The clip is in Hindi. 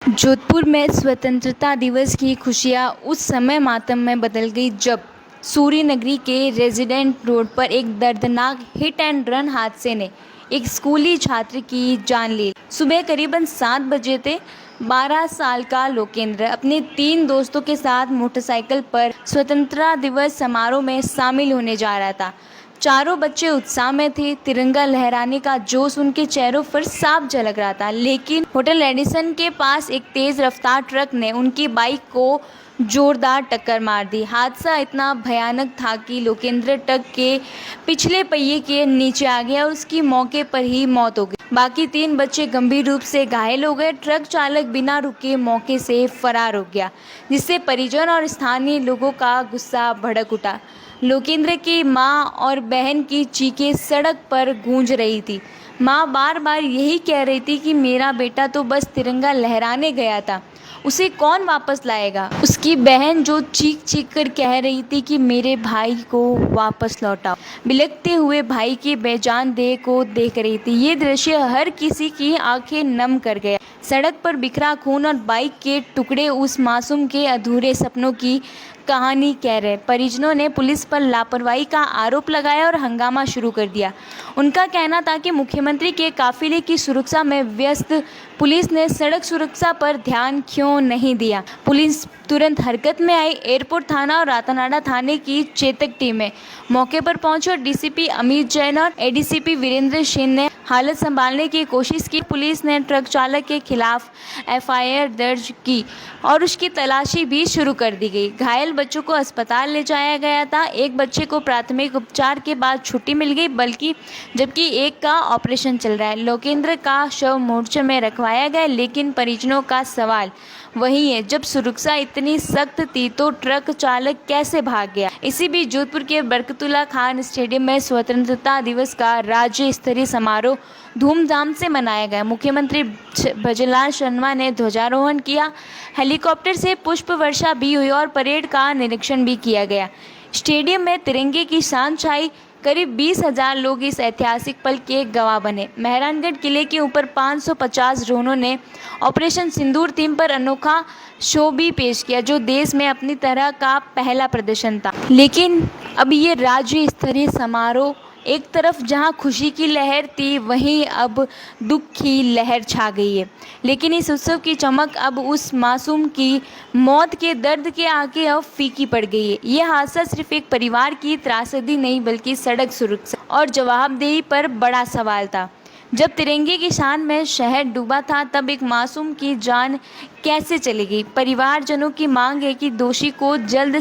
जोधपुर में स्वतंत्रता दिवस की खुशियां उस समय मातम में बदल गई जब सूरी नगरी के रेजिडेंट रोड पर एक दर्दनाक हिट एंड रन हादसे ने एक स्कूली छात्र की जान ली। सुबह करीबन 7 बजे थे। 12 साल का लोकेंद्र अपने 3 दोस्तों के साथ मोटरसाइकिल पर स्वतंत्रता दिवस समारोह में शामिल होने जा रहा था। चारों बच्चे उत्साह में थे। तिरंगा लहराने का जोश उनके चेहरों पर साफ झलक रहा था। लेकिन होटल एडिसन के पास एक तेज रफ्तार ट्रक ने उनकी बाइक को जोरदार टक्कर मार दी। हादसा इतना भयानक था कि लोकेंद्र ट्रक के पिछले पहिए के नीचे आ गया और उसकी मौके पर ही मौत हो गई। बाकी 3 बच्चे गंभीर रूप से घायल हो गए। ट्रक चालक बिना रुके मौके से फरार हो गया, जिससे परिजन और स्थानीय लोगों का गुस्सा भड़क उठा। लोकेंद्र की मां और बहन की चीखें सड़क पर गूंज रही थी। मां बार बार यही कह रही थी कि मेरा बेटा तो बस तिरंगा लहराने गया था, उसे कौन वापस लाएगा। उसकी बहन जो चीख चीख कर कह रही थी कि मेरे भाई को वापस लौटाओ, बिलखते हुए भाई की बेजान देह को देख रही थी। ये दृश्य हर किसी की आंखें नम कर गया। सड़क पर बिखरा खून और बाइक के टुकड़े उस मासूम के अधूरे सपनों की कहानी कह रहे। परिजनों ने पुलिस पर लापरवाही का आरोप लगाया और हंगामा शुरू कर दिया। उनका कहना था कि मुख्यमंत्री के काफिले की सुरक्षा में व्यस्त पुलिस ने सड़क सुरक्षा पर ध्यान क्यों नहीं दिया। पुलिस तुरंत हरकत में आई। एयरपोर्ट थाना और रातानाडा थाने की चेतक टीमें मौके पर पहुंची और डीसीपी अमित जैन और एडीसीपी वीरेंद्र सिंह ने हालत संभालने की कोशिश की। पुलिस ने ट्रक चालक के खिलाफ एफआईआर दर्ज की और उसकी तलाशी भी शुरू कर दी गई। घायल बच्चों को अस्पताल ले जाया गया था। एक बच्चे को प्राथमिक उपचार के बाद छुट्टी मिल गई, जबकि एक का ऑपरेशन चल रहा है। लोकेंद्र का शव मोर्चे में रखवाया गया, लेकिन परिजनों का सवाल वही है, जब सुरक्षा इतनी सख्त थी तो ट्रक चालक कैसे भाग गया। इसी बीच जोधपुर के बरकतुल्ला खान स्टेडियम में स्वतंत्रता दिवस का राज्य स्तरीय समारोह धूमधाम से मनाया गया। मुख्यमंत्री भजनलाल शर्मा ने ध्वजारोहण किया, हेलीकॉप्टर से पुष्प वर्षा भी हुई और परेड का निरीक्षण भी किया गया। स्टेडियम में तिरंगे की शान छाई। करीब 20,000 लोग इस ऐतिहासिक पल के गवाह बने। मेहरानगढ़ किले के ऊपर 550 ड्रोनों ने ऑपरेशन सिंदूर थीम पर अनोखा शो भी पेश किया, जो देश में अपनी तरह का पहला प्रदर्शन था। लेकिन अब ये राज्य स्तरीय समारोह एक तरफ जहां खुशी की लहर थी, वहीं अब दुख की लहर छा गई है। लेकिन इस उत्सव की चमक अब उस मासूम की मौत के दर्द के आगे अब फीकी पड़ गई है। यह हादसा सिर्फ एक परिवार की त्रासदी नहीं, बल्कि सड़क सुरक्षा और जवाबदेही पर बड़ा सवाल था। जब तिरंगे की शान में शहर डूबा था, तब एक मासूम की जान कैसे चली गई। परिवारजनों की मांग है कि दोषी को जल्द